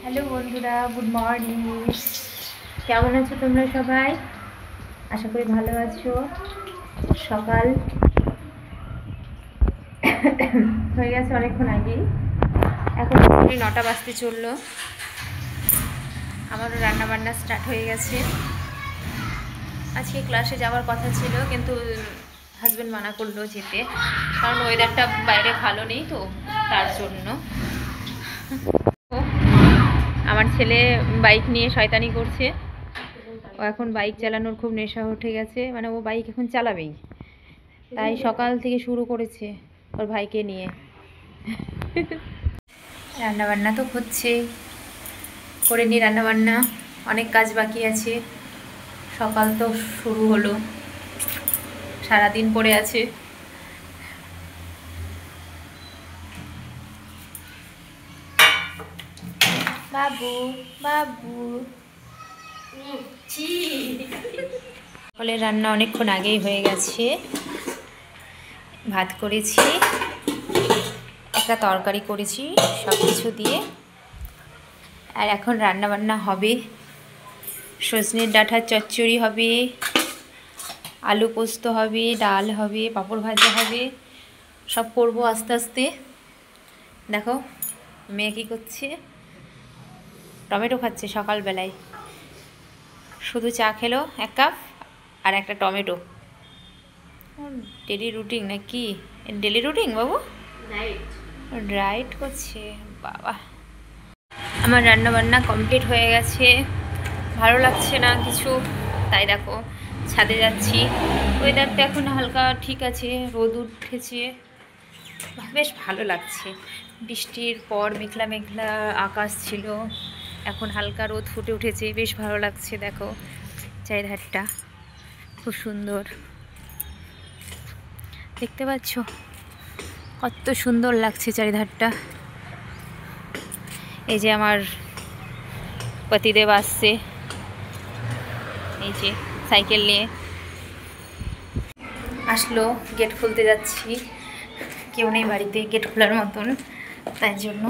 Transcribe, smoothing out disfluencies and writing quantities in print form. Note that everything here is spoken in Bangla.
হ্যালো বন্ধুরা, গুড মর্নিং। কেমন আছো তোমরা সবাই? আশা করি ভালো আছো। সকাল হয়ে গেছে অনেকক্ষণ আগেই, এখন 9টা বাজতে চললো। আমারও রান্নাবান্না স্টার্ট হয়ে গেছে। আজকে ক্লাসে যাওয়ার কথা ছিল, কিন্তু হাজব্যান্ড মানা করলো যেতে, কারণ ওয়েদারটা বাইরে ভালো নেই, তো তার জন্য। আমার ছেলে বাইক নিয়ে শয়তানি করছে। ও এখন বাইক চালানোর খুব নেশা উঠে গেছে, মানে ও বাইক এখন চালাবেই, তাই সকাল থেকে শুরু করেছে ওর ভাইকে নিয়ে। রান্নাবান্না তো হচ্ছে, করে নি রান্নাবান্না, অনেক কাজ বাকি আছে। সকাল তো শুরু হলো, সারাদিন পড়ে আছে। বাবু বাবু সকালের রান্না অনেকক্ষণ আগেই হয়ে গেছে। ভাত করেছি, একটা তরকারি করেছি সব কিছু দিয়ে, আর এখন রান্না বান্না হবে। সজনের ডাঁটার চচ্চড়ি হবে, আলু পোস্ত হবে, ডাল হবে, পাঁপড় ভাজা হবে, সব করবো আস্তে আস্তে। দেখো মেয়ে কী করছে, টমেটো খাচ্ছে সকালবেলায়। শুধু চা খেলো 1 কাপ, আর একটা টমেটো। ডেলি রুটিন নাকি? ডেলি রুটিন বাবু? ডায়েট করছে বাবা। আমার রান্না বান্না কমপ্লিট হয়ে গেছে, ভালো লাগছে না কিছু, তাই দেখো ছাদে যাচ্ছি। ওয়েদারটা এখন হালকা ঠিক আছে, রোদ উঠেছে, বেশ ভালো লাগছে। বৃষ্টির পর মেঘলা মেঘলা আকাশ ছিল, এখন হালকা রোদ ফুটে উঠেছে, বেশ ভালো লাগছে। দেখো চারিধারটা খুব সুন্দর, দেখতে পাচ্ছ কত সুন্দর লাগছে চারিধারটা। এই যে আমার পতিদেব আসছে, এই যে সাইকেল নিয়ে আসলো। গেট খুলতে যাচ্ছি, কেউ নেই বাড়িতে গেট খোলার মতন, তাই জন্য